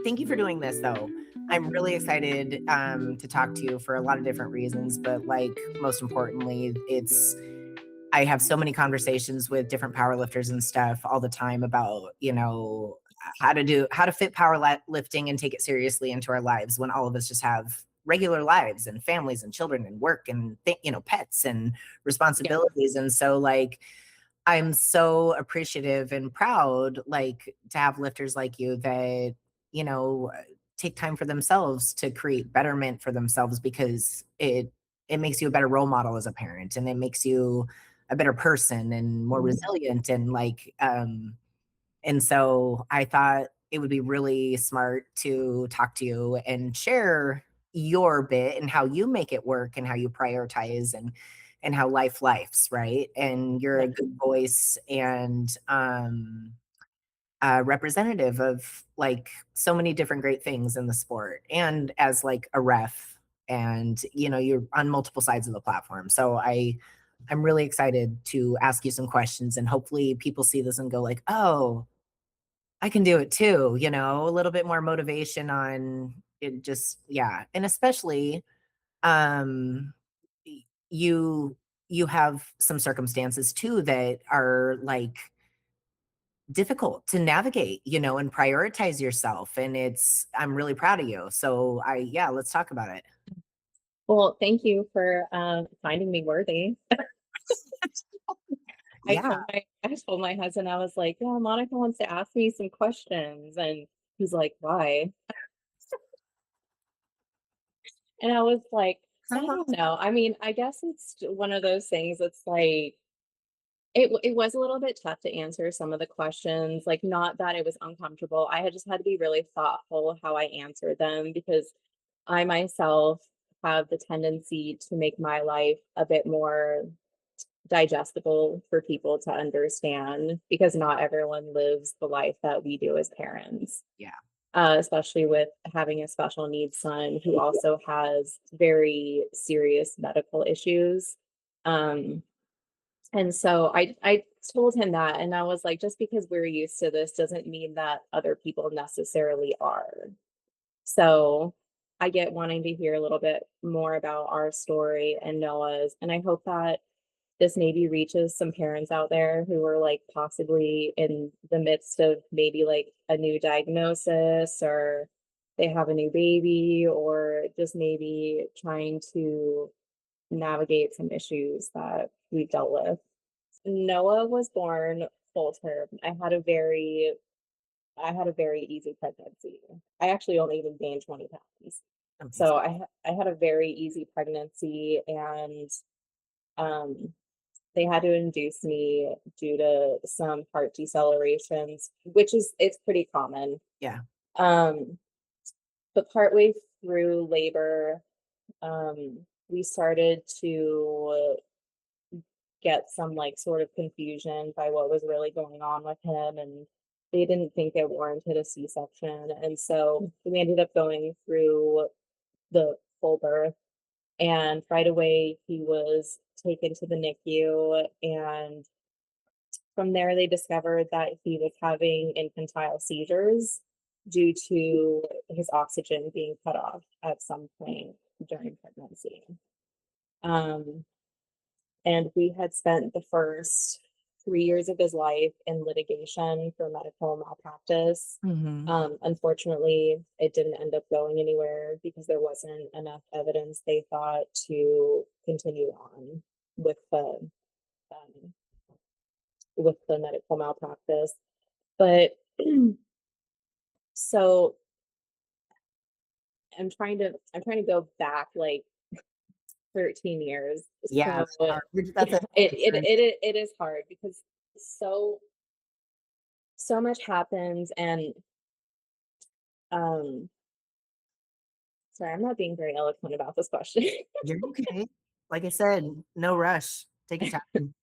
Thank you for doing this though. I'm really excited to talk to you for a lot of different reasons, but like most importantly, it's I have so many conversations with different powerlifters and stuff all the time about, how to fit powerlifting and take it seriously into our lives when all of us just have regular lives and families and children and work and pets and Yeah. responsibilities. And so like I'm so appreciative and proud, like, to have lifters like you that, you know, take time for themselves to create betterment for themselves because it makes you a better role model as a parent, and it makes you a better person and more Mhm. resilient and so I thought it would be really smart to talk to you and share your bit and how you make it work and how you prioritize and how life's, right? And you're Yeah. a good voice and representative of like so many different great things in the sport and as like a ref and you're on multiple sides of the platform. So I'm really excited to ask you some questions and hopefully people see this and go like, oh, I can do it too, a little bit more motivation on it just yeah. And especially y- you you have some circumstances too that are like difficult to navigate, and prioritize yourself. And I'm really proud of you. So yeah, let's talk about it. Well, thank you for finding me worthy. Yeah. I told my husband, I was like, yeah, Monica wants to ask me some questions. And he's like, why? And I was like, I don't know. I mean, I guess it's one of those things. It's like it was a little bit tough to answer some of the questions, like not that it was uncomfortable. I had just had to be really thoughtful how I answered them because I myself have the tendency to make my life a bit more digestible for people to understand because not everyone lives the life that we do as parents, Yeah. especially with having a special needs son who also has very serious medical issues. Um, and so I told him that, and I was like, just because we're used to this doesn't mean that other people necessarily are. So I get wanting to hear a little bit more about our story and Noah's, and I hope that this maybe reaches some parents out there who are like possibly in the midst of maybe like a new diagnosis or they have a new baby or just maybe trying to navigate some issues that we've dealt with. Noah was born full term. I had a very easy pregnancy. I actually only even gained 20 pounds. So Amazing. I had a very easy pregnancy and um they had to induce me due to some heart decelerations, which is it's pretty common. Yeah. Um but partway through labor, we started to get some like sort of confusion by what was really going on with him and they didn't think it warranted a C-section. And so we ended up going through the full birth and right away he was taken to the NICU and from there they discovered that he was having infantile seizures due to his oxygen being cut off at some point during pregnancy. Um, and we had spent the first 3 years of his life in litigation for medical malpractice. Hmm. Unfortunately, it didn't end up going anywhere because there wasn't enough evidence, they thought, to continue on with the um, with the medical malpractice. But so I'm trying to go back like 13 years. Yeah, So that's hard. That's a it is hard because so so much happens and um sorry, I'm not being very eloquent about this question. you're okay. Like I said, no rush. Take your time.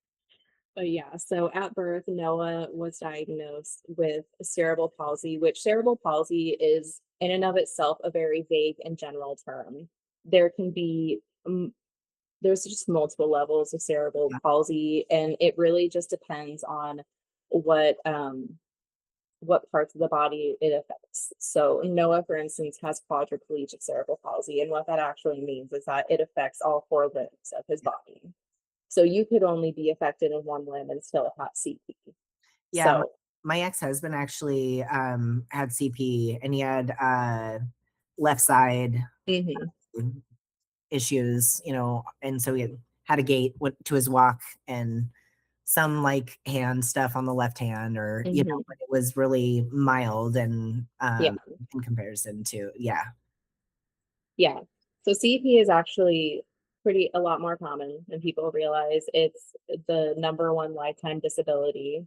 But yeah, so at birth, Noah was diagnosed with cerebral palsy, which cerebral palsy is in and of itself a very vague and general term. There can be there's just multiple levels of cerebral Yeah. palsy, and it really just depends on what parts of the body it affects. So Noah, for instance, has quadriplegic cerebral palsy, and what that actually means is that it affects all 4 limbs of his body. So you could only be affected in one limb and still have CP. Yeah, So my ex-husband actually had CP, and he had left side mhm, issues, and so he had a gait to his walk and some like hand stuff on the left hand, or mhm, but it was really mild and yeah, in comparison to, yeah. yeah. So CP is actually a lot more common than people realize. It's the #1 lifetime disability.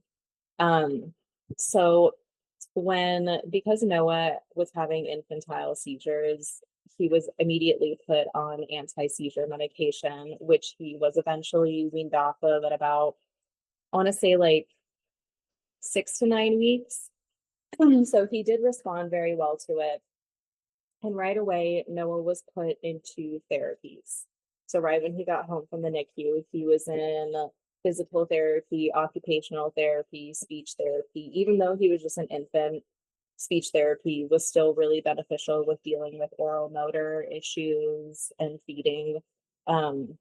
Um, so because Noah was having infantile seizures, he was immediately put on anti-seizure medication, which he was eventually weaned off of at about, I want to say, like 6 to 9 weeks. So he did respond very well to it. And right away, Noah was put into therapies. So right when he got home from the NICU, he was in physical therapy, occupational therapy, speech therapy. Even though he was just an infant, speech therapy was still really beneficial with dealing with oral motor issues and feeding. Um,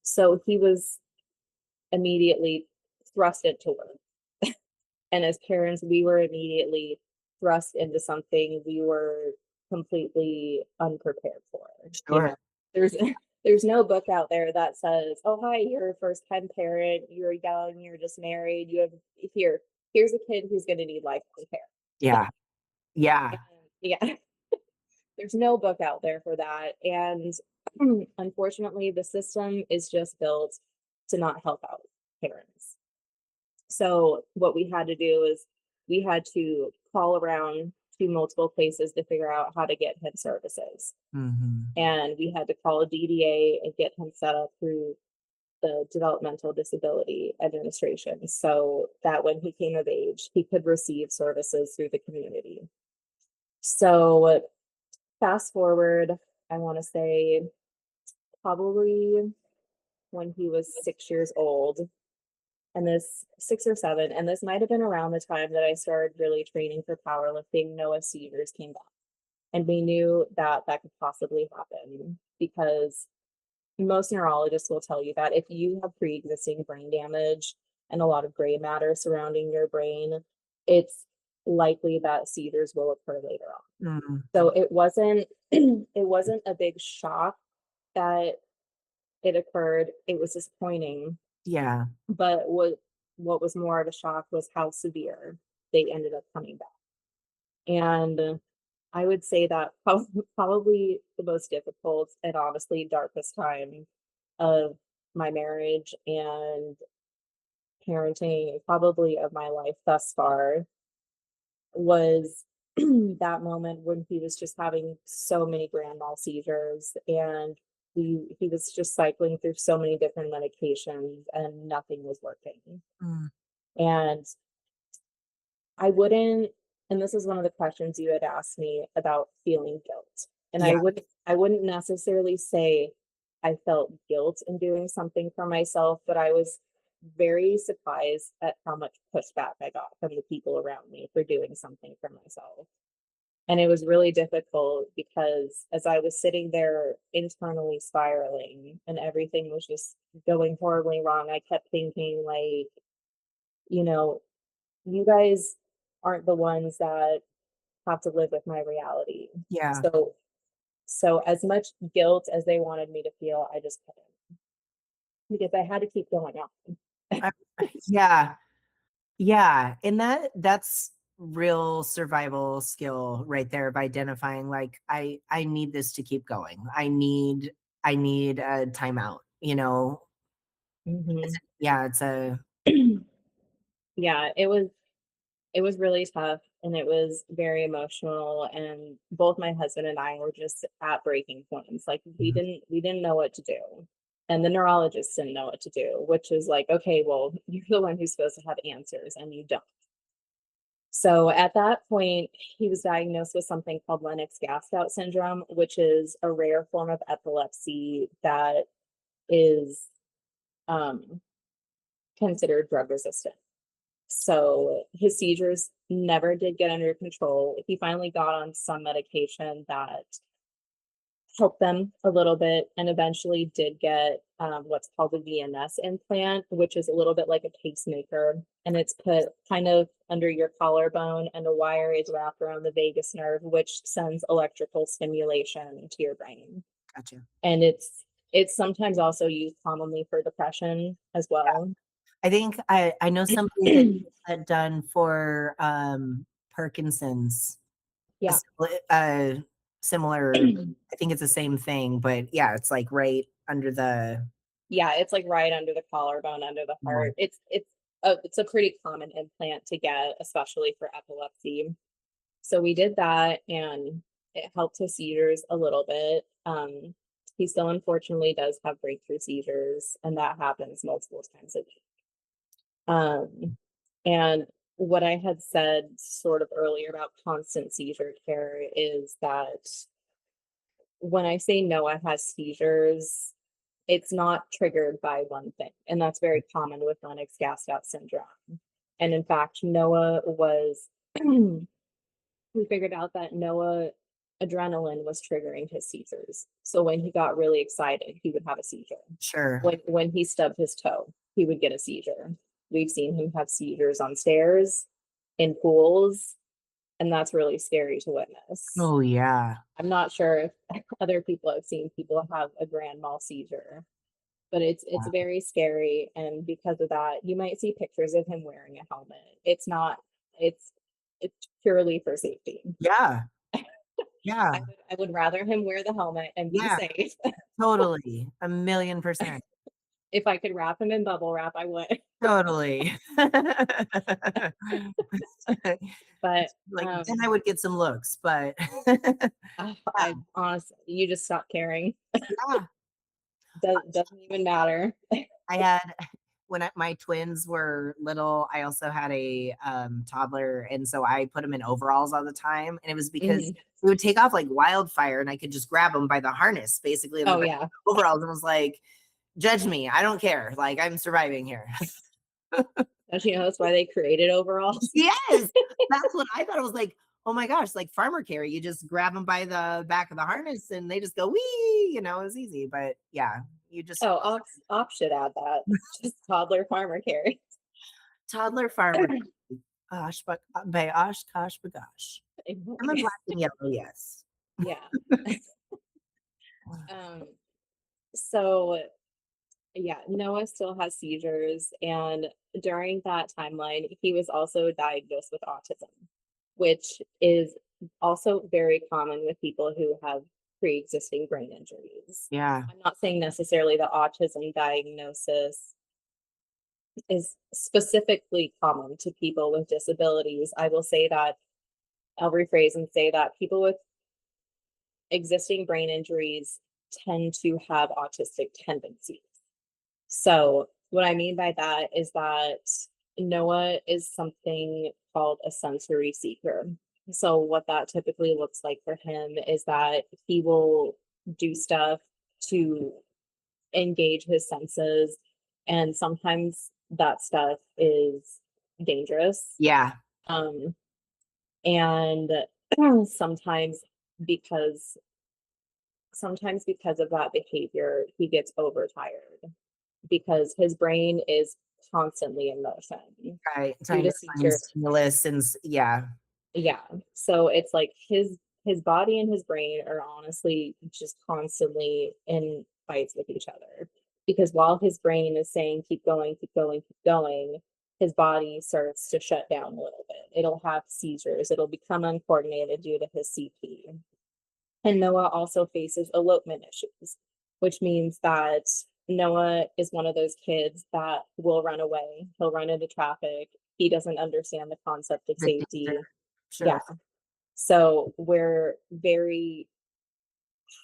so he was immediately thrust into work. And as parents, we were immediately thrust into something we were completely unprepared for. You know, Sure. there's there's no book out there that says, "Oh, hi, you're a first-time parent, you're young, you're just married, you have here's a kid who's going to need lifelong care." Yeah. Yeah. And yeah, there's no book out there for that. And unfortunately, the system is just built to not help out parents. So what we had to do is we had to call around to multiple places to figure out how to get him services. Hmm. And we had to call a DDA and get him set up through the Developmental Disability Administration so that when he came of age, he could receive services through the community. So fast forward, I want to say probably when he was 6 years old, and this 6 or 7, and this might have been around the time that I started really training for powerlifting, Noah's seizures came back. And we knew that that could possibly happen because most neurologists will tell you that if you have pre-existing brain damage and a lot of gray matter surrounding your brain, it's likely that seizures will occur later on. Mm. So it wasn't it wasn't a big shock that it occurred. It was disappointing, Yeah. but what was more of a shock was how severe they ended up coming back. And I would say that probably the most difficult and honestly darkest time of my marriage and parenting, probably of my life thus far, was that moment when he was just having so many grand mal seizures, and he was just cycling through so many different medications and nothing was working. Mm. And I wouldn't, and this is one of the questions you had asked me about feeling guilt. And Yeah. I wouldn't necessarily say I felt guilt in doing something for myself, but I was very surprised at how much pushback I got from the people around me for doing something for myself. And it was really difficult because as I was sitting there internally spiraling and everything was just going horribly wrong, I kept thinking, like, you know, you guys aren't the ones that have to live with my reality. Yeah. So as much guilt as they wanted me to feel, I just couldn't because I had to keep going on. I- yeah. Yeah. And that's real survival skill right there, of identifying, like, I need this to keep going. I need a timeout, Mhm. yeah, it's a, Yeah, it was really tough and it was very emotional, and both my husband and I were just at breaking points. Like we didn't know what to do. And the neurologist didn't know what to do, which is like, okay, well, you're the one who's supposed to have answers and you don't. So at that point, he was diagnosed with something called Lennox-Gastaut syndrome, which is a rare form of epilepsy that is um, considered drug resistant. So his seizures never did get under control. He finally got on some medication that helped them a little bit, and eventually did get what's called a VNS implant, which is a little bit like a pacemaker. And it's put kind of under your collarbone, and a wire is wrapped around the vagus nerve, which sends electrical stimulation to your brain. Gotcha. And it's sometimes also used commonly for depression as well. I think I know somebody that gets that done for Parkinson's. A Yeah. similar, I think it's the same thing, but yeah, it's like right under the Yeah, it's like right under the collarbone, under the yeah, heart. It's a pretty common implant to get, especially for epilepsy. So we did that, and it helped his seizures a little bit. He still unfortunately does have breakthrough seizures, and that happens multiple times a week. And what I had said sort of earlier about constant seizure care is that when I say Noah has seizures, it's not triggered by one thing. And that's very common with Lennox-Gastaut syndrome. And in fact, Noah was, we figured out that Noah adrenaline was triggering his seizures. So when he got really excited, he would have a seizure. sure. When he stubbed his toe, he would get a seizure. We've seen him have seizures on stairs, in pools, and that's really scary to witness. Oh yeah. I'm not sure if other people have seen people have a grand mal seizure, but it's very scary. And because of that, you might see pictures of him wearing a helmet. It's it's purely for safety. Yeah. Yeah. I would rather him wear the helmet and be Yeah. safe. Totally. 1,000,000%. If I could wrap him in bubble wrap, I would. Totally. But Like, then I would get some looks, but I honestly, you just stop caring. yeah. Doesn't even matter. I had when my twins were little, I also had a toddler, and so I put them in overalls all the time, and it was because Mhm. we would take off like wildfire, and I could just grab them by the harness, basically in the Oh back yeah. of the overalls, and was like, "Judge me, I don't care. Like I'm surviving here." Don't you know that's why they created overalls? Yes, that's what I thought. It was like, oh my gosh, like farmer carry. You just grab them by the back of the harness, and they just go wee. You know, it's easy. But yeah, you just Oh, Ox should add that. Just toddler farmer carry. toddler farmer. Gosh, but by Oshkosh Bagosh. I'm in black and yellow, yes. Yeah. Um, so yeah, Noah still has seizures, and during that timeline, he was also diagnosed with autism, which is also very common with people who have pre-existing brain injuries. Yeah. I'm not saying necessarily the autism diagnosis is specifically common to people with disabilities. I will say that I'll rephrase and say that people with existing brain injuries tend to have autistic tendencies. So, what I mean by that is that Noah is something called a sensory seeker. So, what that typically looks like for him is that he will do stuff to engage his senses, and sometimes that stuff is dangerous. Yeah. Um, and sometimes because because of that behavior, he gets overtired because his brain is constantly in motion Right. due Trying to to find seizure. stimulus and yeah. Yeah. So it's like his body and his brain are honestly just constantly in fights with each other. Because while his brain is saying keep going, keep going, keep going, his body starts to shut down a little bit. It'll have seizures. It'll become uncoordinated due to his CP. And Noah also faces elopement issues, which means that Noah is one of those kids that will run away. He'll run into traffic. He doesn't understand the concept of The danger. safety. Sure. Yeah. So we're very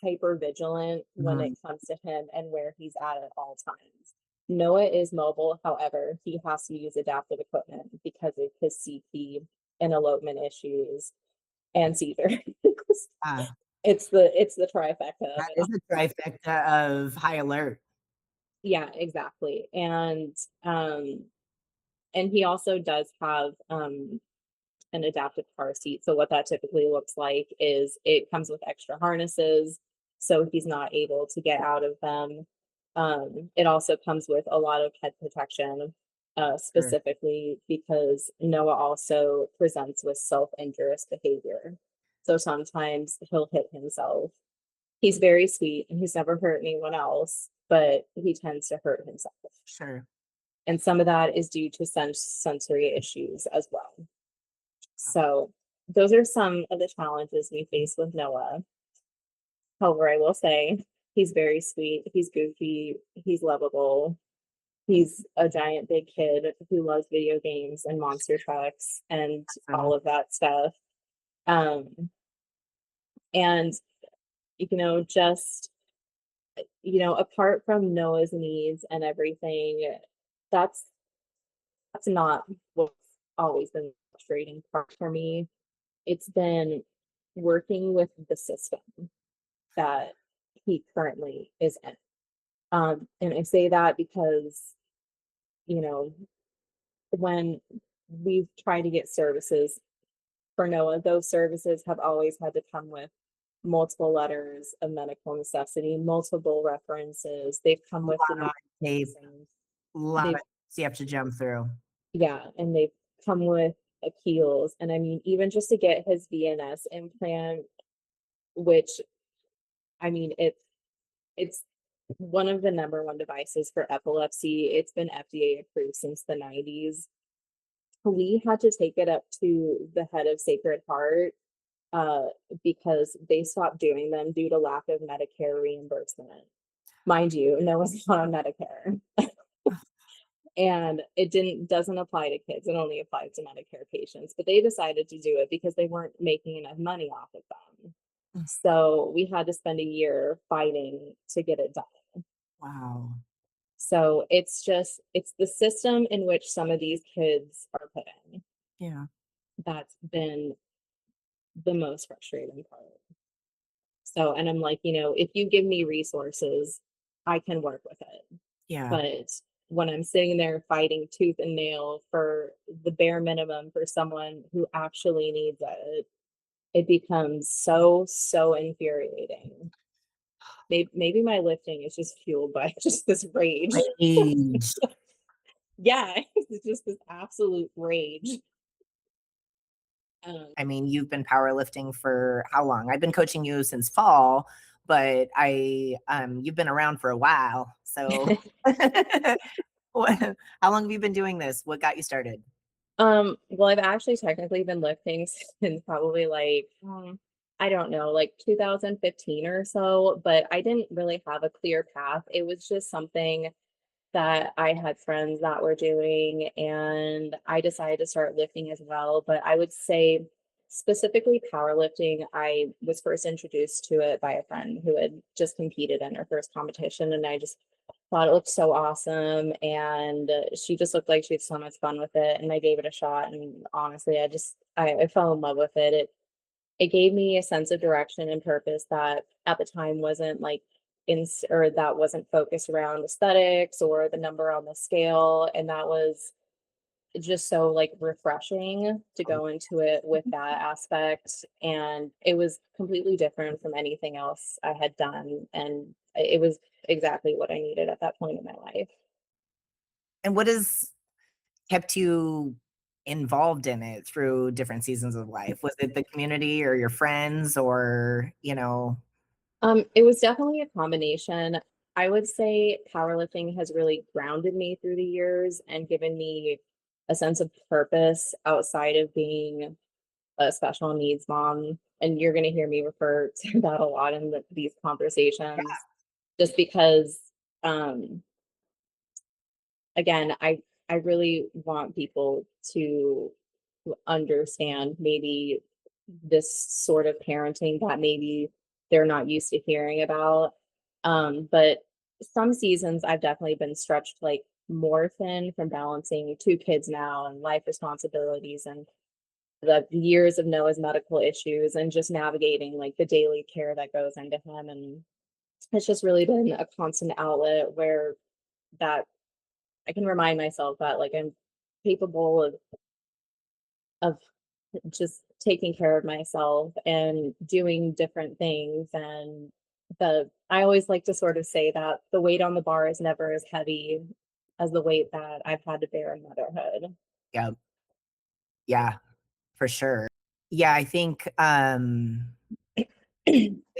hyper vigilant when it Mhm. comes to him and where he's at all times. Noah is mobile, however, he has to use adaptive equipment because of his CP and elopement issues and seizures. Yeah. It's the trifecta of That it is all. a trifecta of high alert. Yeah, exactly. And And he also does have an adaptive car seat. So what that typically looks like is it comes with extra harnesses, so he's not able to get out of them. It also comes with a lot of head protection, Sure. specifically because Noah also presents with self-injurious behavior. So sometimes he'll hit himself. He's very sweet and he's never hurt anyone else, but he tends to hurt himself. Sure. And some of that is due to sensory issues as well. Wow. So those are some of the challenges we face with Noah. However, I will say he's very sweet, he's goofy, he's lovable. He's a giant big kid who loves video games and monster trucks and Awesome. all of that stuff. Um, and just apart from Noah's needs and everything, that's that's not what's always been the frustrating part for me. It's been working with the system that he currently is in. And I say that because, you know, when we've tried to get services for Noah, those services have always had to come with multiple letters of medical necessity, multiple references. They've come A with lot of denials red tape, and a lot of they've, hoops you have to jump through. yeah, and they've come with appeals. And I mean, even just to get his VNS implant, which I mean, it's one of the number one devices for epilepsy. It's been FDA approved since the 90s. We had to take it up to the head of Sacred Heart uh, because they stopped doing them due to lack of Medicare reimbursement. Mind you, no one's not on Medicare. And it doesn't apply to kids. It only applies to Medicare patients. But they decided to do it because they weren't making enough money off of them. Mm. So we had to spend a year fighting to get it done. Wow. So it's the system in which some of these kids are put in Yeah. that's been the most frustrating part. So, and I'm like, if you give me resources, I can work with it. Yeah. But when I'm sitting there fighting tooth and nail for the bare minimum for someone who actually needs it, it becomes so infuriating. Maybe my lifting is just fueled by just this rage. Rage. Yeah, it's just this absolute rage. Um, I mean, you've been powerlifting for how long? I've been coaching you since fall, but you've been around for a while. So how long have you been doing this? What got you started? well, I've actually technically been lifting since probably like, I don't know, like 2015 or so, but I didn't really have a clear path. It was just something that I had friends that were doing, and I decided to start lifting as well. But I would say specifically powerlifting, I was first introduced to it by a friend who had just competed in her first competition, and I just thought it looked so awesome, and she just looked like she had so much fun with it, and I gave it a shot, and honestly, I fell in love with it. It gave me a sense of direction and purpose that at the time wasn't like or that wasn't focused around aesthetics or the number on the scale, and that was just so like refreshing to go into it with that aspect. And it was completely different from anything else I had done, and it was exactly what I needed at that point in my life. And what has kept you involved in it through different seasons of life? Was it the community or your friends or, It was definitely a combination. I would say powerlifting has really grounded me through the years and given me a sense of purpose outside of being a special needs mom. And you're going to hear me refer to that a lot in these conversations, just because, um, again, I really want people to understand maybe this sort of parenting that maybe they're not used to hearing about. But some seasons I've definitely been stretched like more thin from balancing two kids now and life responsibilities and the years of Noah's medical issues and just navigating like the daily care that goes into him. And it's just really been a constant outlet where that I can remind myself that like I'm capable of just taking care of myself and doing different things. And I always like to sort of say that the weight on the bar is never as heavy as the weight that I've had to bear in motherhood. Yeah. Yeah, for sure. Yeah, I think having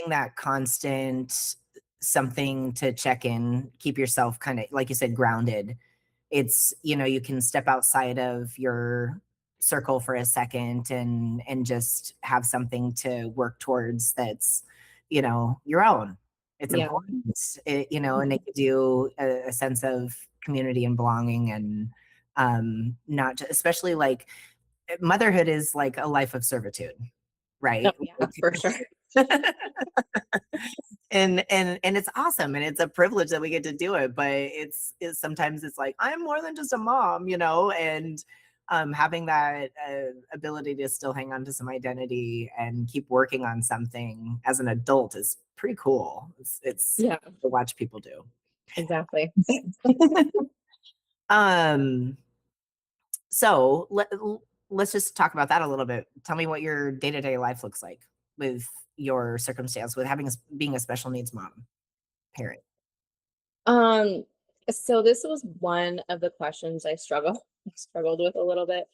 that constant something to check in, keep yourself kind of, like you said, grounded. It's, you can step outside of your circle for a second and just have something to work towards that's, your own. It's Yeah. important, and it gives you a sense of community and belonging, and not just, especially like motherhood is like a life of servitude, Oh, right? yeah, for sure. And it's awesome, and it's a privilege that we get to do it, but it's sometimes it's like, I'm more than just a mom, and having that ability to still hang on to some identity and keep working on something as an adult is pretty cool. It's Yeah, to watch people do. exactly. um so let's just talk about that a little bit. Tell me what your day-to-day life looks like with your circumstance with being a special needs mom parent. Um, so this was one of the questions I struggled with a little bit.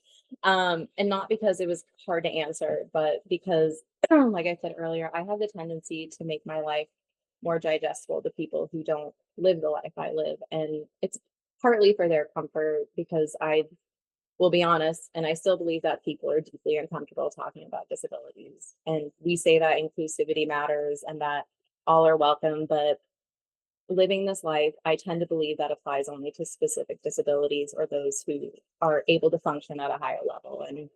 And not because it was hard to answer, but because, like I said earlier, I have the tendency to make my life more digestible to people who don't live the life I live. And it's partly for their comfort because I will be honest, and I still believe that people are deeply uncomfortable talking about disabilities. And we say that inclusivity matters and that all are welcome, but living this life, I tend to believe that applies only to specific disabilities or those who are able to function at a higher level. And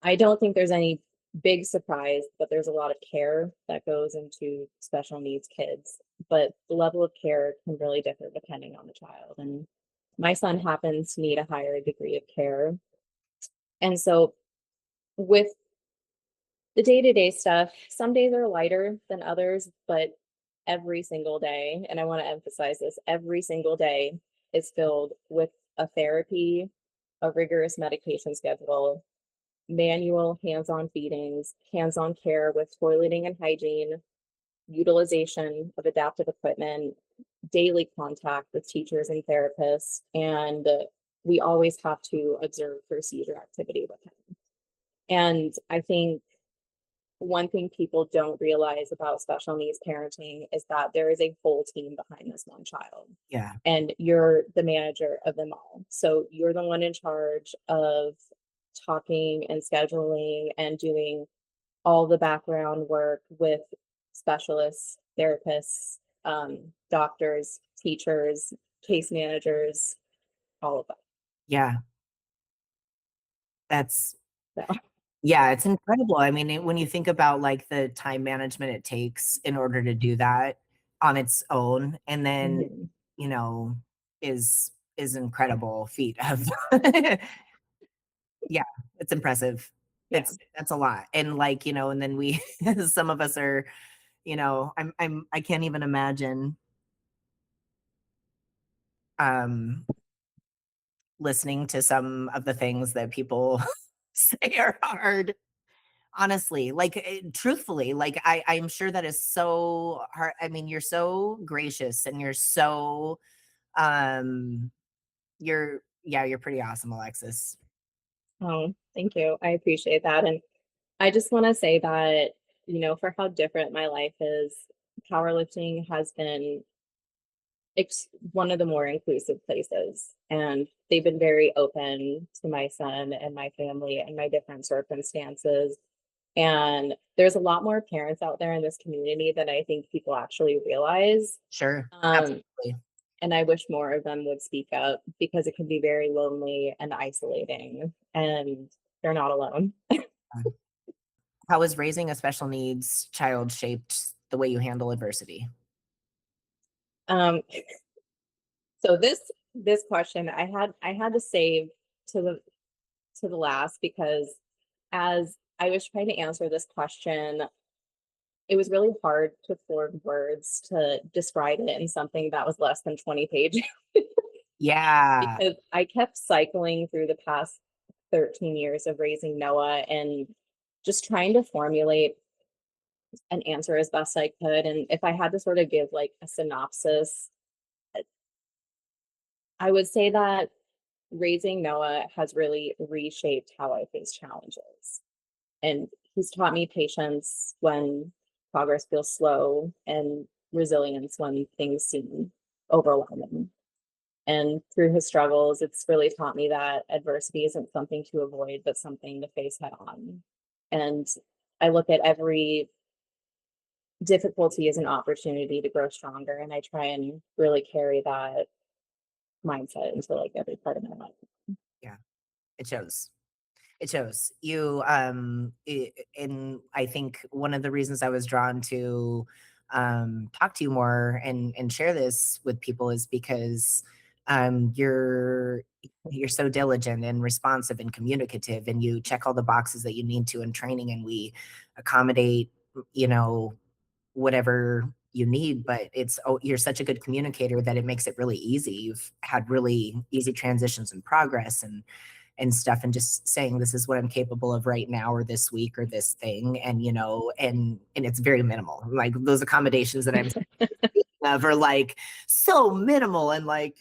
I don't think there's any big surprise, but there's a lot of care that goes into special needs kids. But the level of care can really differ depending on the child. And my son happens to need a higher degree of care. And so, with the day-to-day stuff, some days are lighter than others, but every single day, and I want to emphasize this, every single day is filled with a therapy, a rigorous medication schedule, manual hands-on feedings, hands-on care with toileting and hygiene, utilization of adaptive equipment, daily contact with teachers and therapists, and we always have to observe for seizure activity with him. And I think one thing people don't realize about special needs parenting is that there is a whole team behind this one child. Yeah. And you're the manager of them all. So you're the one in charge of talking and scheduling and doing all the background work with specialists, therapists, doctors, teachers, case managers, all of Yeah. That's that. Yeah, it's incredible. I mean, when you think about like the time management it takes in order to do that on its own, and then, Mhm. you know, is incredible feat of yeah, it's impressive. Yeah. That's a lot. And like, and then we some of us are, I can't even imagine um listening to some of the things that people say are hard. Honestly, like, truthfully, like, I'm sure that is so hard. I mean, you're so gracious and you're so, um, you're pretty awesome, Alexis. Oh, thank you. I appreciate that. And I just want to say that, for how different my life is, powerlifting has been one of the more inclusive places. And they've been very open to my son and my family and my different circumstances. And there's a lot more parents out there in this community than I think people actually realize. Sure, Um, absolutely. and I wish more of them would speak up because it can be very lonely and isolating. And they're not alone. How has raising a special needs child shaped the way you handle adversity? Um, so this question I had to save to the last because as I was trying to answer this question, it was really hard to form words to describe it in something that was less than 20 pages. Yeah. because I kept cycling through the past 13 years of raising Noah and just trying to formulate an answer as best I could. And if I had to sort of give like a synopsis, I would say that raising Noah has really reshaped how I face challenges. And he's taught me patience when progress feels slow and resilience when things seem overwhelming. And through his struggles, it's really taught me that adversity isn't something to avoid, but something to face head on. And I look at every difficulty as an opportunity to grow stronger. And I try and really carry that mindset into like every part of my life. Yeah. It shows. It shows. And I think one of the reasons I was drawn to talk to you more and share this with people is because you're so diligent and responsive and communicative, and you check all the boxes that you need to in training, and we accommodate, you know, whatever you need. But you're such a good communicator that it makes it really easy. You've had really easy transitions and progress and stuff, and just saying this is what I'm capable of right now or this week or this thing, and and it's very minimal. Like those accommodations that I'm speaking of are like so minimal, and like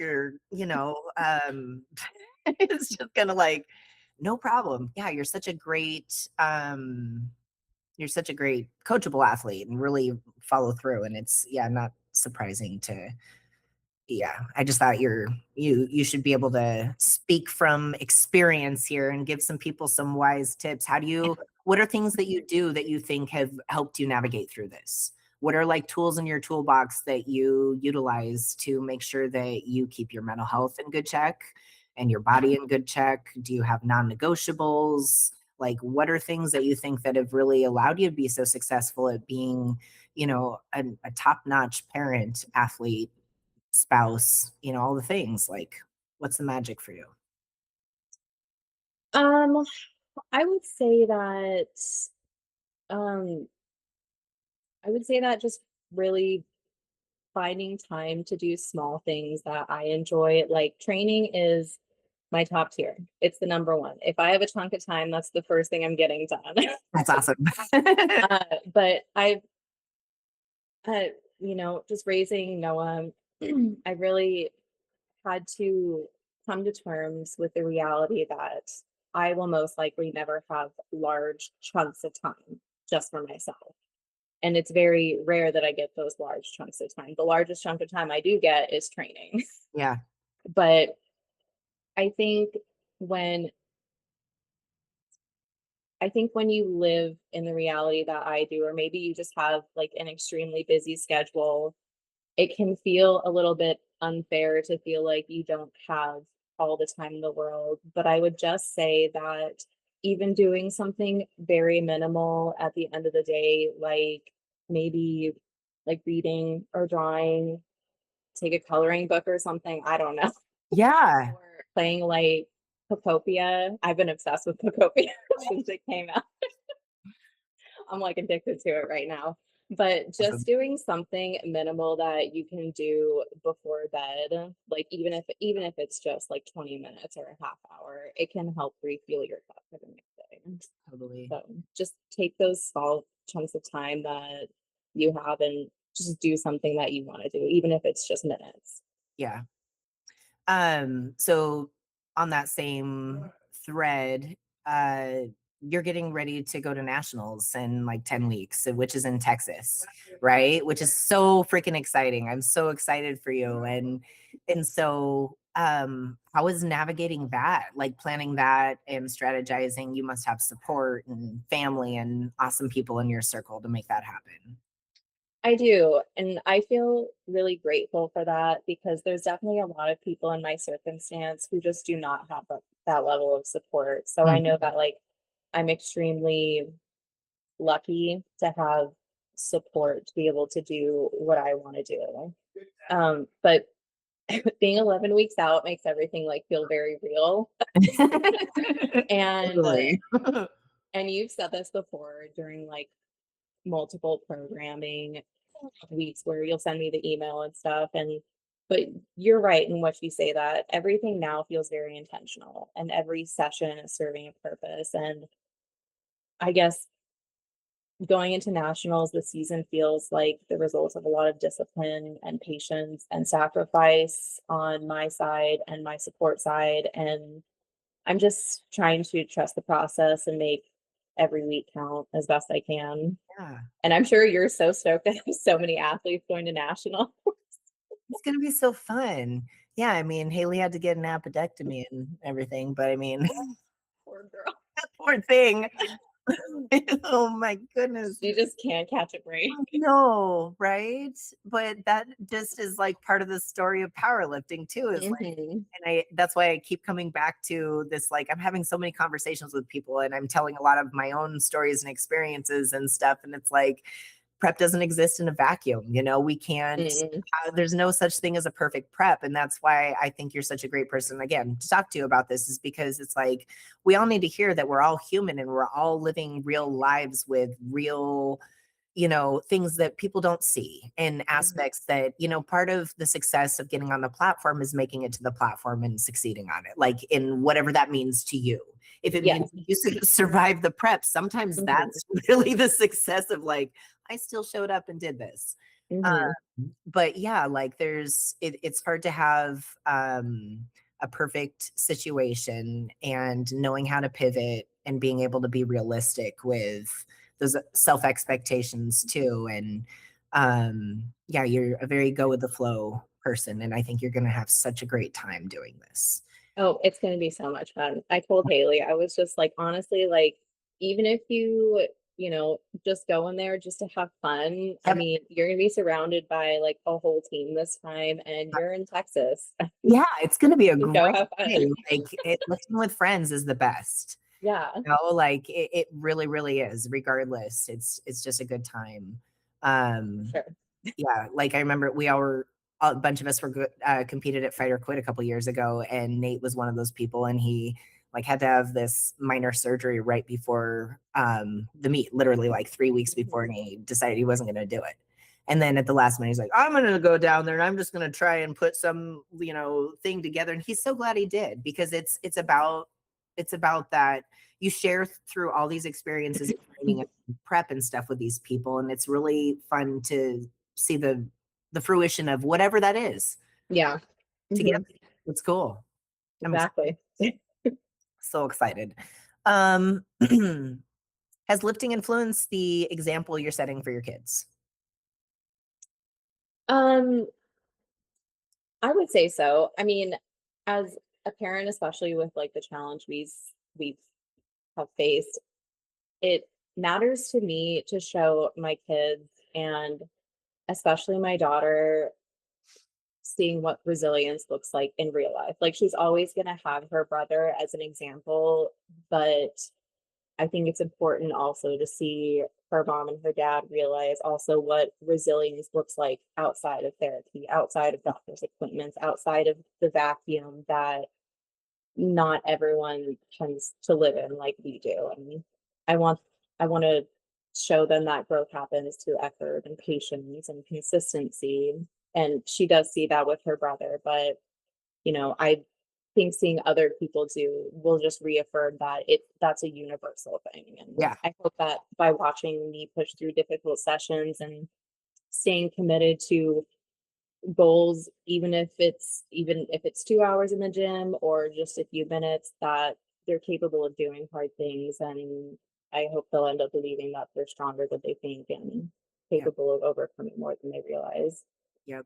it's just kind of like no problem. Yeah, you're such a great coachable athlete and really follow through, and it's not surprising to I just thought you should be able to speak from experience here and give some people some wise tips. What are things that you do that you think have helped you navigate through this? What are like tools in your toolbox that you utilize to make sure that you keep your mental health in good check and your body in good check? Do you have non-negotiables? Like, what are things that you think that have really allowed you to be so successful at being, a top-notch parent, athlete, spouse, all the things? Like, what's the magic for you? Um, I would say that um I would say that just really finding time to do small things that I enjoy. Like training is my top tier. It's the number one. If I have a chunk of time, that's the first thing I'm getting done. That's awesome. But uh, just raising Noah, I really had to come to terms with the reality that I will most likely never have large chunks of time just for myself. And it's very rare that I get those large chunks of time. The largest chunk of time I do get is training. Yeah. But I think when when you live in the reality that I do, or maybe you just have like an extremely busy schedule, it can feel a little bit unfair to feel like you don't have all the time in the world. But I would just say that even doing something very minimal at the end of the day, like maybe like reading or drawing, take a coloring book or something, I don't know, Yeah. or playing like Pocopia. I've been obsessed with Pocopia since it came out. I'm like addicted to it right now. But just Awesome. doing something minimal that you can do before bed, like even if it's just like 20 minutes or a half hour, it can help refuel your cup for the next day. Totally. So just take those small chunks of time that you have and just do something that you want to do, even if it's just minutes. Yeah. So on that same thread, uh, you're getting ready to go to nationals in like 10 weeks, which is in Texas, right? Which is so freaking exciting. I'm so excited for you. And so how is navigating that, like planning that and strategizing? You must have support and family and awesome people in your circle to make that happen. I do. And I feel really grateful for that because there's definitely a lot of people in my circumstance who just do not have that level of support. So I know Mhm. that like I'm extremely lucky to have support to be able to do what I want to do. But being 11 weeks out makes everything like feel very real. And Totally. and you've said this before during like multiple programming weeks where you'll send me the email and stuff. And But you're right in what you say, that everything now feels very intentional and every session is serving a purpose. And I guess going into nationals this season feels like the result of a lot of discipline and patience and sacrifice on my side and my support side. And I'm just trying to trust the process and make every week count as best I can. Yeah. And I'm sure you're so stoked that there's so many athletes going to national. It's gonna be so fun. Yeah, I mean, Haley had to get an appendectomy and everything, but I mean, Poor girl. poor thing. Oh my goodness. She just can't catch a break. No, right? But that just is like part of the story of powerlifting too, is like, Mhm. and that's why I keep coming back to this, like I'm having so many conversations with people and I'm telling a lot of my own stories and experiences and stuff. And it's like prep doesn't exist in a vacuum. We can't, Mm-mm. there's no such thing as a perfect prep. And that's why I think you're such a great person, again, to talk to you about this, is because it's like we all need to hear that we're all human and we're all living real lives with real things that people don't see, and aspects that, part of the success of getting on the platform is making it to the platform and succeeding on it, like in whatever that means to you. If it Yeah. means you survive the prep, sometimes Mhm. that's really the success of like, I still showed up and did this. Mhm. But yeah, like it's hard to have a perfect situation and knowing how to pivot and being able to be realistic with those self expectations too. And yeah, you're a very go with the flow person, and I think you're going to have such a great time doing this. Oh, it's gonna be so much fun. I told Haley, I was just like, honestly, like, even if just go in there just to have fun, I Yep. mean, you're gonna be surrounded by like a whole team this time, and you're in Texas. Yeah, it's going to be a Go great have fun. day. Like lifting with friends is the best. Yeah, Like it really, really is. Regardless, it's just a good time. for Um, sure. yeah, like I remember a bunch of us were competed at Fight or Quit a couple years ago, and Nate was one of those people, and he like had to have this minor surgery right before the meet, literally like 3 weeks before, Mhm. and he decided he wasn't going to do it. And then at the last minute, he's like, I'm going to go down there and I'm just going to try and put some, thing together. And he's so glad he did, because it's about that you share through all these experiences, training and prep and stuff with these people. And it's really fun to see the fruition of whatever that is Yeah. together. Mhm. It's cool. I'm Exactly. so excited. Um, has lifting influenced the example you're setting for your kids? Um, I would say so. I mean, as a parent, especially with like the challenge we've have faced, it matters to me to show my kids, and especially my daughter, seeing what resilience looks like in real life. Like, she's always going to have her brother as an example, but I think it's important also to see her mom and her dad realize also what resilience looks like outside of therapy, outside of doctor's appointments, outside of the vacuum that not everyone tends to live in like we do. And I want I want to show them that growth happens through effort and patience and consistency. And she does see that with her brother, but I think seeing other people do will just reaffirm that that's a universal thing. And Yeah. I hope that by watching me push through difficult sessions and staying committed to goals, even if it's 2 hours in the gym or just a few minutes, that they're capable of doing hard things. And I hope they'll end up believing that they're stronger than they think and Yep. capable of overcoming more than they realize. Yep.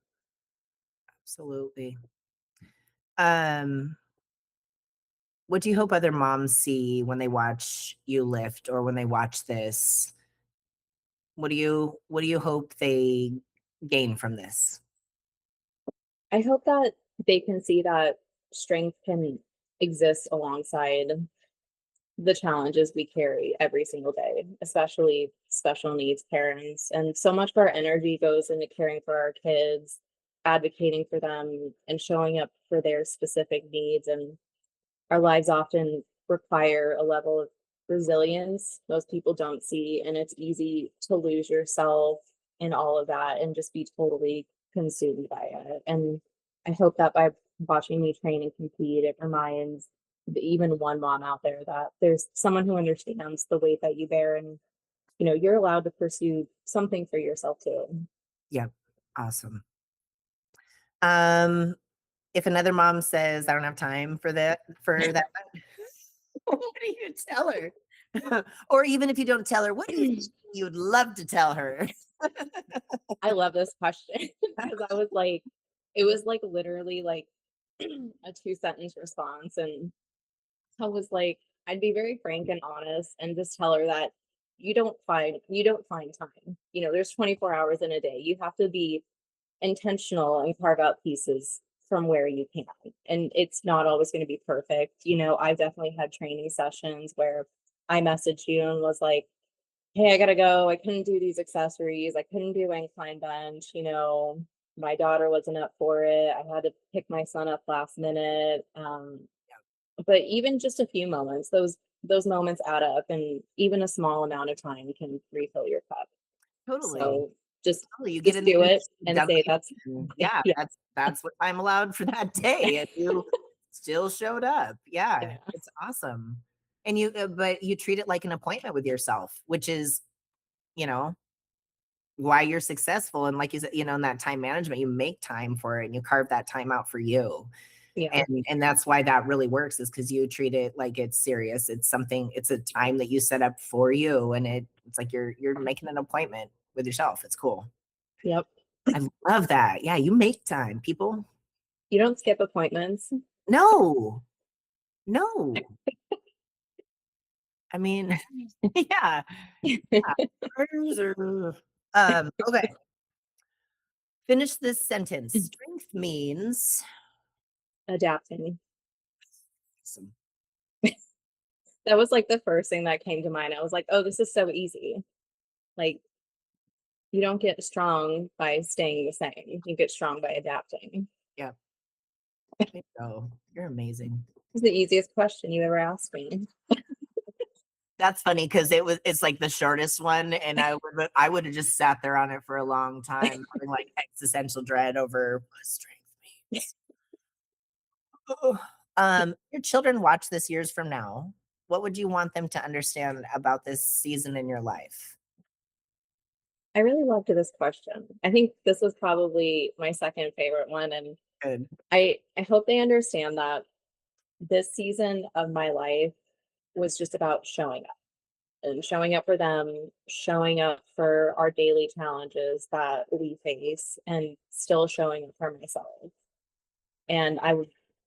Absolutely. Um, what do you hope other moms see when they watch you lift, or when they watch this? What do you hope they gain from this? I hope that they can see that strength can exist alongside the challenges we carry every single day, especially special needs parents. And so much of our energy goes into caring for our kids, advocating for them, and showing up for their specific needs. And our lives often require a level of resilience most people don't see. And it's easy to lose yourself in all of that and just be totally consumed by it. And I hope that by watching me train and compete, it reminds even one mom out there that there's someone who understands the weight that you bear, and you're allowed to pursue something for yourself too. Yep. Awesome. If another mom says, I don't have time for that, what do you tell her? Or even if you don't tell her, what do you think you'd love to tell her? I love this question because I was like, it was like literally like a 2 sentence response. And I was like, I'd be very frank and honest and just tell her that you don't find time. There's 24 hours in a day. You have to be intentional and carve out pieces from where you can. And it's not always going to be perfect. I've definitely had training sessions where I messaged you and was like, hey, I gotta go. I couldn't do these accessories. I couldn't do incline bench. My daughter wasn't up for it. I had to pick my son up last minute. But even just a few moments, those moments add up, and even a small amount of time can refill your cup. Totally. So just Totally. You get just in do there, it and done say what that's yeah, yeah, that's what I'm allowed for that day. And you still showed up. Yeah, yeah, it's awesome. And but you treat it like an appointment with yourself, which is, you know, why you're successful. And like you said, in that time management, you make time for it and you carve that time out for you. yeah, And that's why that really works, is because you treat it like it's serious. It's something, it's a time that you set up for you. And it's like you're making an appointment with yourself. It's cool. yep. I love that. Yeah, you make time, people. You don't skip appointments. No, no. I mean, yeah. Okay. Finish this sentence. Strength means Adapting. some. That was like the first thing that came to mind. I was like, oh, this is so easy. Like, you don't get strong by staying the same. You get strong by adapting. Yeah. Oh, you're amazing. It's the easiest question you ever asked me. That's funny because it's like the shortest one, and I would have just sat there on it for a long time, having like existential dread over what strength means. Your children watch this years from now. What would you want them to understand about this season in your life? I really loved this question. I think this was probably my second favorite one. And Good. I hope they understand that this season of my life was just about showing up and showing up for them, showing up for our daily challenges that we face, and still showing up for myself. And I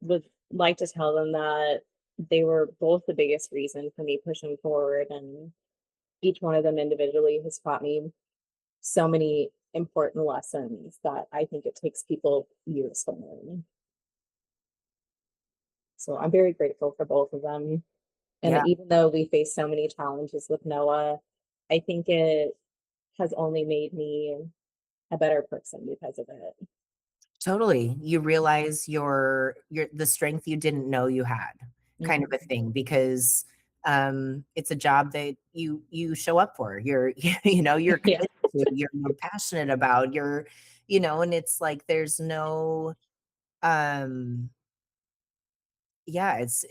would like to tell them that they were both the biggest reason for me pushing forward. And each one of them individually has taught me so many important lessons that I think it takes people years to learn. So I'm very grateful for both of them. And Yeah, even though we face so many challenges with Noah, I think it has only made me a better person because of it. totally. You realize your the strength you didn't know you had, kind of a Mhm. thing, because it's a job that you show up for. You're you're Yeah, committed to, you're passionate about, and it's like there's no um yeah, it's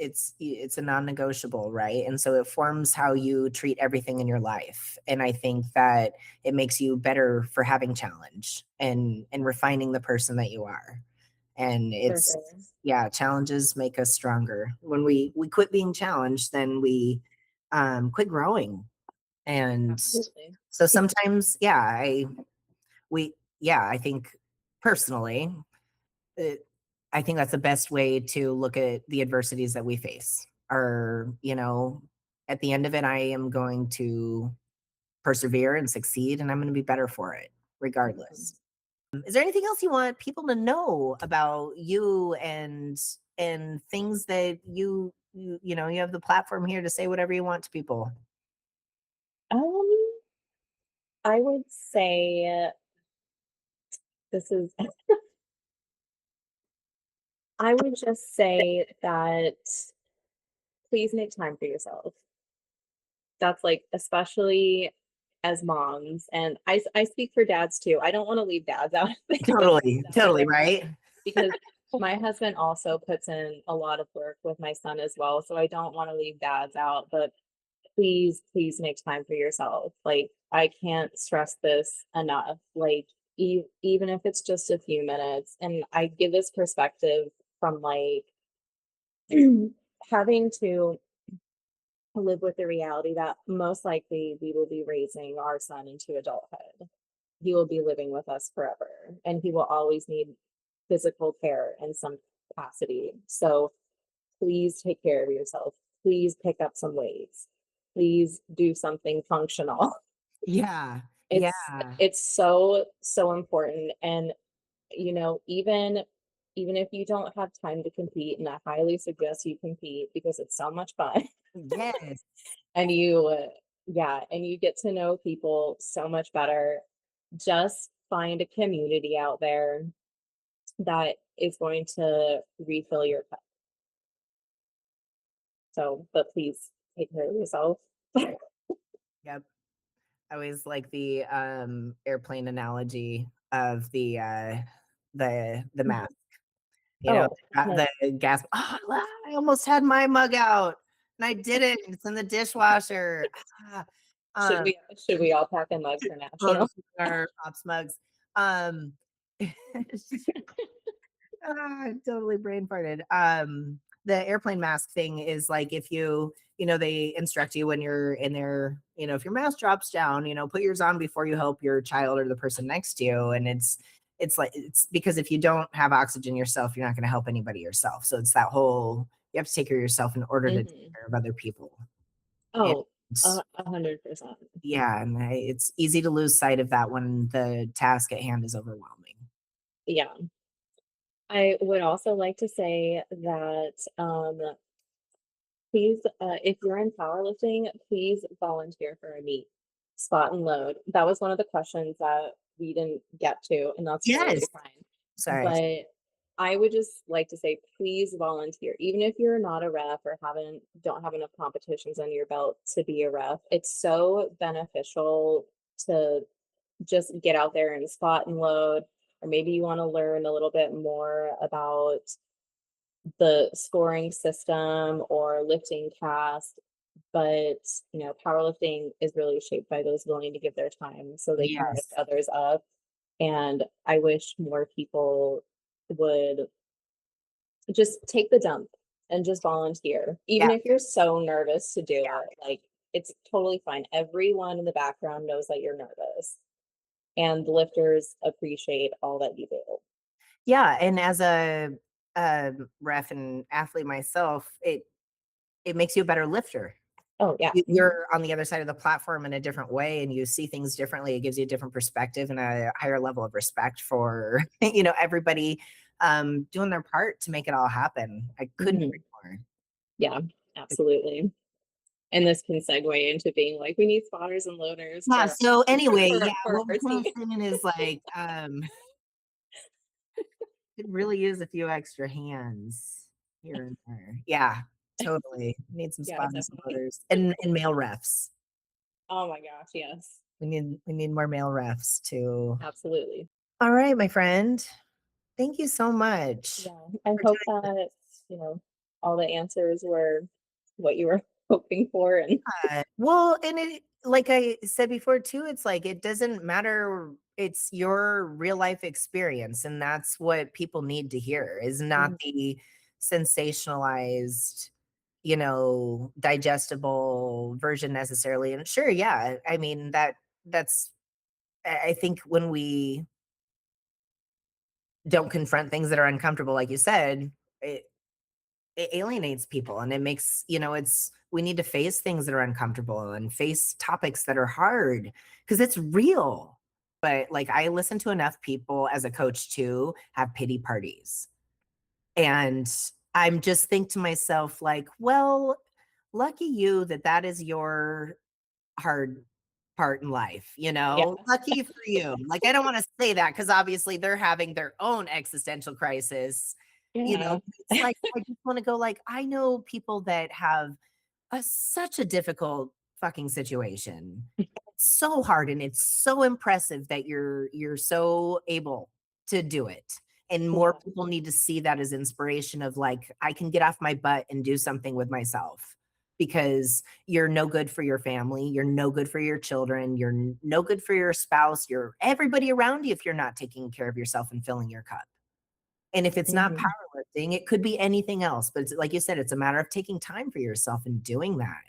a non-negotiable, right? And so it forms how you treat everything in your life. And I think that it makes you better for having challenge and refining the person that you are. And for it's sure. yeah, challenges make us stronger. When we quit being challenged, then we quit growing. And Absolutely. so sometimes, yeah, I think personally, it, I think that's the best way to look at the adversities that we face. Are, at the end of it, I am going to persevere and succeed, and I'm going to be better for it, Mhm. regardless. Is there anything else you want people to know about you and things that you have the platform here to say whatever you want to people? Um, I would say this is, I would just say that please make time for yourself. That's like, especially as moms, and I speak for dads too. I don't want to leave dads out of this Totally, totally, either right? because My husband also puts in a lot of work with my son as well, so I don't want to leave dads out, but please, please make time for yourself. Like, I can't stress this enough. Like, even if it's just a few minutes, and I give this perspective from like having to live with the reality that most likely we will be raising our son into adulthood. He will be living with us forever, and he will always need physical care in some capacity. So please take care of yourself. Please pick up some weights. Please do something functional. Yeah. It's Yeah. it's so so important. And even if you don't have time to compete, and I highly suggest you compete because it's so much fun. Yes. And you get to know people so much better. Just find a community out there that is going to refill your cup. So, but please take care of yourself. Yep. I always like the airplane analogy of the mask. You know, Oh, like, the gas. Oh, I almost had my mug out and I didn't. It's in the dishwasher. Ah, should um, we all pack in mugs for national? close our pops mugs. Um, totally brain farted. The airplane mask thing is like if they instruct you when you're in there, if your mask drops down, put yours on before you help your child or the person next to you. And it's because if you don't have oxygen yourself, you're not going to help anybody yourself. So it's that whole, you have to take care of yourself in order to take Hmm. care of other people. And Oh, 100%. yeah, and it's easy to lose sight of that when the task at hand is overwhelming. Yeah. I would also like to say that please, if you're in powerlifting, please volunteer for a meet, spot and load. That was one of the questions that we didn't get to, and that's Yes. totally fine. Sorry. But I would just like to say, please volunteer. Even if you're not a ref or don't have enough competitions under your belt to be a ref, it's so beneficial to just get out there and spot and load. Or maybe you want to learn a little bit more about the scoring system or lifting cast. But powerlifting is really shaped by those willing to give their time so they can lift Yes. others up. And I wish more people would just take the dump and just volunteer, Yeah. even if you're so nervous to do it. Like, it's totally fine. Everyone in the background knows that you're nervous, and the lifters appreciate all that you do. Yeah, and as a ref and athlete myself, it makes you a better lifter. Oh yeah. You're on the other side of the platform in a different way, and you see things differently. It gives you a different perspective and a higher level of respect for everybody doing their part to make it all happen. I couldn't Mhm. agree more. Yeah, absolutely. And this can segue into being like, we need spotters and loaders Yeah. for So anyway, yeah, for what our we're kind team. of saying is like, could really use a few extra hands here and there. Yeah, totally. Need some Yeah, spotters and definitely. loaders and male refs. Oh my gosh, yes. We need more male refs too. Absolutely. All right, my friend. Thank you so much Yeah. I for hope that, you know, all the answers were what you were hoping for. And well, and it, like I said before too, it's like it doesn't matter. It's your real life experience, and that's what people need to hear. Is not Mhm. the sensationalized, digestible version necessarily. And sure, yeah, I mean that's. I think when we don't confront things that are uncomfortable, like you said, it alienates people, and it makes, we need to face things that are uncomfortable and face topics that are hard because it's real. But like I listen to enough people as a coach to have pity parties, and I'm just think to myself like, well, lucky you that is your hard part in life, Yeah. lucky for you. Like, I don't want to say that because obviously they're having their own existential crisis, Yeah. it's like, I just want to go like, I know people that have such a difficult fucking situation. It's so hard and it's so impressive that you're so able to do it. And more Yeah. people need to see that as inspiration of like, I can get off my butt and do something with myself, because you're no good for your family. You're no good for your children. You're no good for your spouse. You're everybody around you if you're not taking care of yourself and filling your cup. And if it's not Mhm. powerlifting, it could be anything else. But it's, like you said, it's a matter of taking time for yourself and doing that.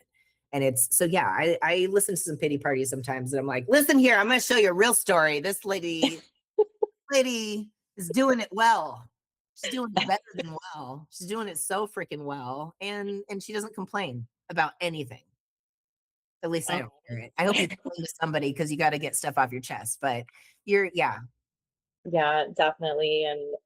And it's so, yeah, I listen to some pity parties sometimes and I'm like, listen here, I'm going to show you a real story. This lady is doing it well. She's doing it better than well. She's doing it so freaking well. And she doesn't complain about anything. At least I Oh. don't hear it. I hope you complain to somebody because you got to get stuff off your chest. But yeah. Yeah, definitely. And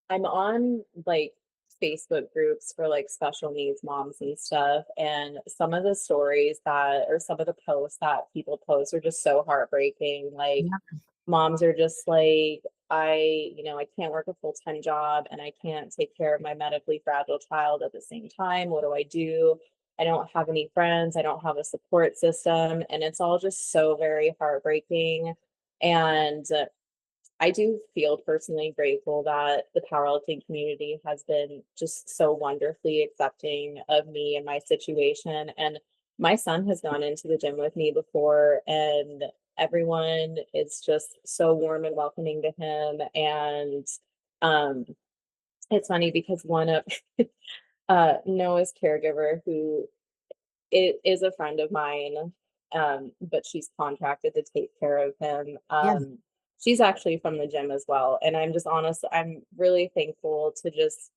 I'm on like Facebook groups for like special needs moms and stuff. And some of the stories that, or some of the posts that people post are just so heartbreaking. Like, Yeah. moms are just like, I can't work a full-time job and I can't take care of my medically fragile child at the same time. What do I do? I don't have any friends. I don't have a support system. And it's all just so very heartbreaking. And I do feel personally grateful that the powerlifting community has been just so wonderfully accepting of me and my situation. And my son has gone into the gym with me before, and everyone is just so warm and welcoming to him. And um, it's funny because one of Noah's caregiver, who it is a friend of mine, but she's contracted to take care of him. Yeah. She's actually from the gym as well, and I'm really thankful to just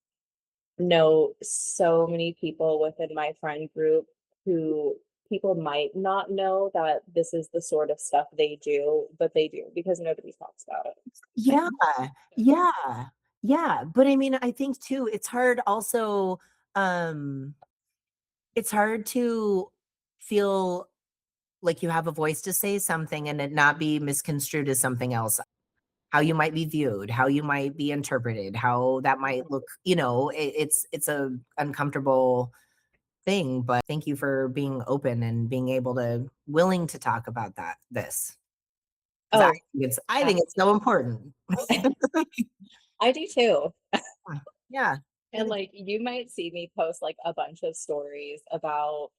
know so many people within my friend group who people might not know that this is the sort of stuff they do, but they do because nobody talks about it. Yeah. Yeah. Yeah. But I mean, I think too, it's hard also, um, it's hard to feel like you have a voice to say something and it not be misconstrued as something else. How you might be viewed, how you might be interpreted, how that might look, it's a uncomfortable thing. But thank you for being open and being able to willing to talk about this. Because Oh, I think it's so absolutely. important. I do too. Yeah. And like you might see me post like a bunch of stories about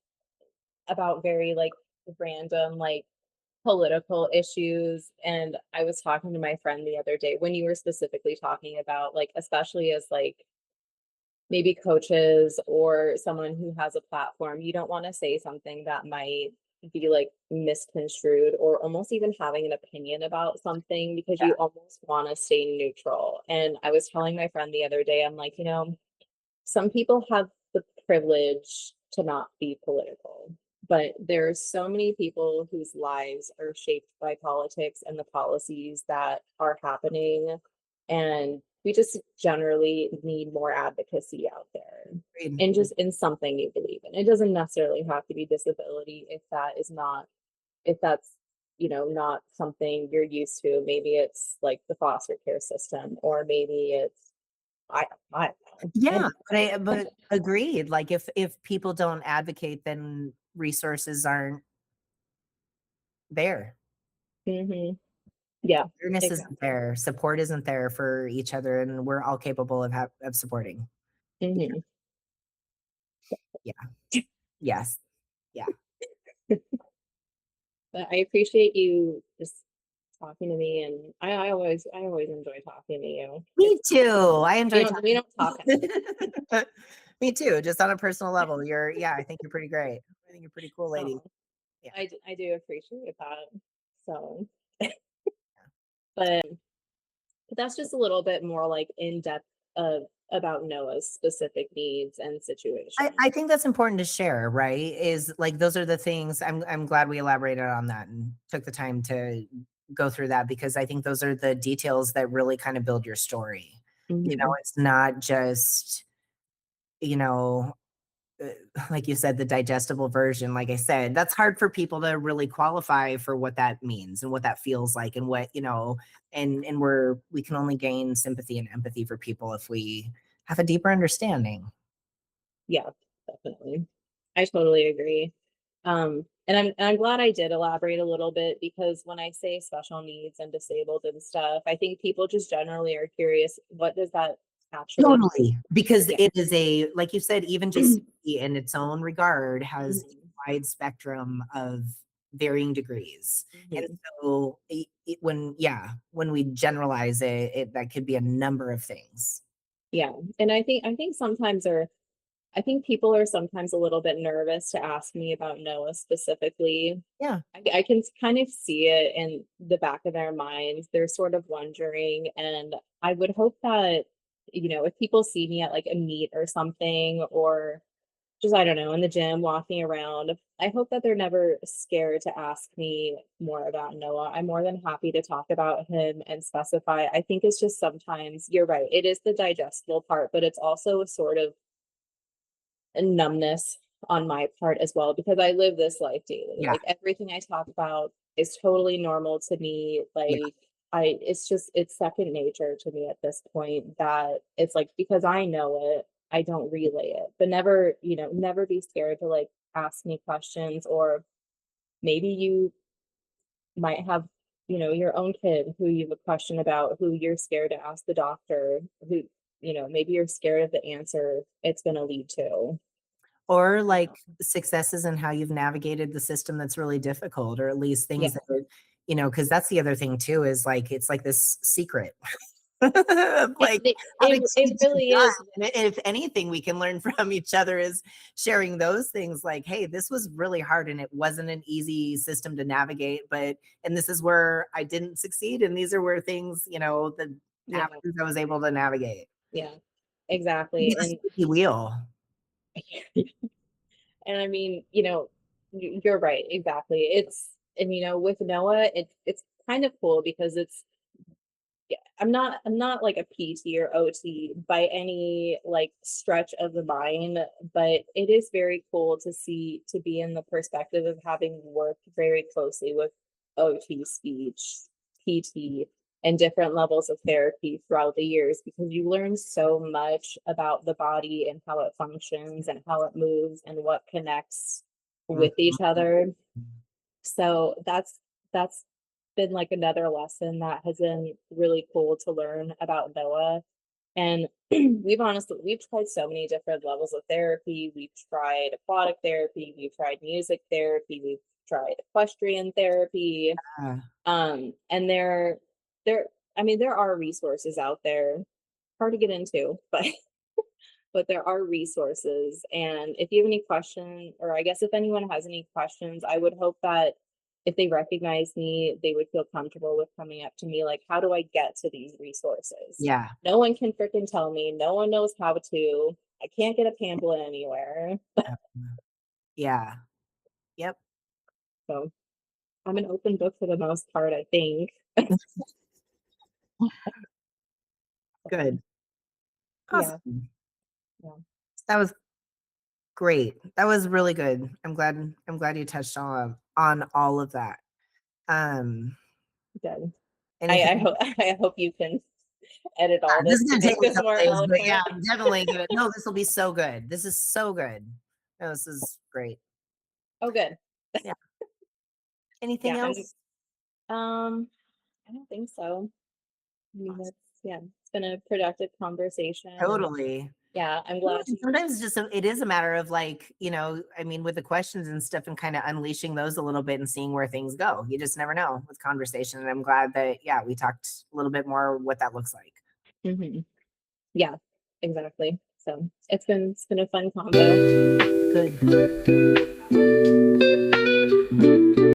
very like random like political issues. And I was talking to my friend the other day when you were specifically talking about like, especially as like maybe coaches or someone who has a platform, you don't want to say something that might be like misconstrued or almost even having an opinion about something because Yeah. you almost want to stay neutral. And I was telling my friend the other day, I'm like, some people have the privilege to not be political, but there's so many people whose lives are shaped by politics and the policies that are happening. And we just generally need more advocacy out there Agreed. and just in something you believe in. It doesn't necessarily have to be disability if that is not, if that's, not something you're used to. Maybe it's like the foster care system, or maybe it's, I, I don't Yeah, know. but agreed. Like if people don't advocate, then resources aren't there. Mhm. Yeah, Awareness isn't exactly. there. Support isn't there for each other, and we're all capable of supporting. Yeah. Mhm. Yeah. Yes. Yeah. But I appreciate you just talking to me, and I always enjoy talking to you. Me It's too. I we enjoy don't we talking. don't talk enough. Me too. Just on a personal level. Yeah, I think you're pretty great. I think you're a pretty cool lady. Oh, Yeah. I do appreciate that. So, but that's just a little bit more like in depth of about Noah's specific needs and I situation. think that's important to share, right? Is like those are the things I'm glad we elaborated on that and took the time to go through that, because I think those are the details that really kind of build your story. Mhm. It's not just, you know, uh, like you said, the digestible version. Like I said, that's hard for people to really qualify for what that means and what that feels like and what, and we can only gain sympathy and empathy for people if we have a deeper understanding. Yeah, definitely. I totally agree. And I'm glad I did elaborate a little bit, because when I say special needs and disabled and stuff, I think people just generally are curious, what does that actually mean? Totally, because Yeah. it is a, like you said, even just in its own regard has Mhm. a wide spectrum of varying degrees. And Mhm. so when we generalize it, that could be a number of things. Yeah. And I think sometimes, or I think people are sometimes a little bit nervous to ask me about Noah specifically. Yeah. I can kind of see it in the back of their minds. They're sort of wondering. And I would hope that, if people see me at like a meet or something, or just, I don't know, in the gym walking around, I hope that they're never scared to ask me more about Noah. I'm more than happy to talk about him and specify. I think it's just sometimes, you're right, it is the digestible part, but it's also a sort of a numbness on my part as well, because I live this life daily. Yeah. Like, everything I talk about is totally normal to me. Yeah. Like, it's second nature to me at this point, that it's like, because I know it, I don't relay it. But never, never be scared to like ask me questions, or maybe you might have, your own kid who you have a question about, who you're scared to ask the doctor, who, maybe you're scared of the answer it's going to lead to. Or You like know? successes and how you've navigated the system that's really difficult, or at least Yeah. things that are, because that's the other thing too, is like it's like this secret It like it how to it get it it really done. is. And if anything we can learn from each other is sharing those things, like, hey, this was really hard and it wasn't an easy system to navigate, and this is where I didn't succeed, and these are where things, the Yeah, avenues I was able to navigate. yeah, Be exactly. the squeaky wheel. And I mean, you're right, exactly. And with Noah, it's kind of cool, because yeah, I'm not like a PT or OT by any like stretch of the mind, but it is very cool to be in the perspective of having worked very closely with OT, speech, PT, and different levels of therapy throughout the years, because you learn so much about the body and how it functions and how it moves and what connects with each Mhm. other. So that's been like another lesson that has been really cool to learn about Noah. And we've tried so many different levels of therapy. We've tried aquatic therapy, we've tried music therapy, we've tried equestrian therapy. Yeah. And there I mean, there are resources out there, hard to get into, but there are resources. And if you have any question, or I guess if anyone has any questions, I would hope that if they recognize me, they would feel comfortable with coming up to me like, how do I get to these resources? Yeah. No one can freaking tell me. No one knows how to. I can't get a pamphlet anywhere. Yeah. Yep. So I'm an open book for the most part, I think. So, Good. yeah, Awesome. yeah, That was great. That was really good. I'm glad you touched on all of that. Um, good. I anything hope I hope you can edit all This this is to gonna take make me this some more days, but yeah, eloquent. I'm definitely gonna no, this will be so good. This is so good. No, this is great. Oh, good. Yeah. Anything Yeah, I'm else? I don't think so. I mean, that's, yeah, it's been a productive conversation, and Totally. yeah, I'm No, glad and to. sometimes it is a matter of like, I mean, with the questions and stuff and kind of unleashing those a little bit and seeing where things go. You just never know with conversation. And I'm glad that, yeah, we talked a little bit more what that looks like. Mhm. Yeah, exactly. So it's been a fun combo. Good.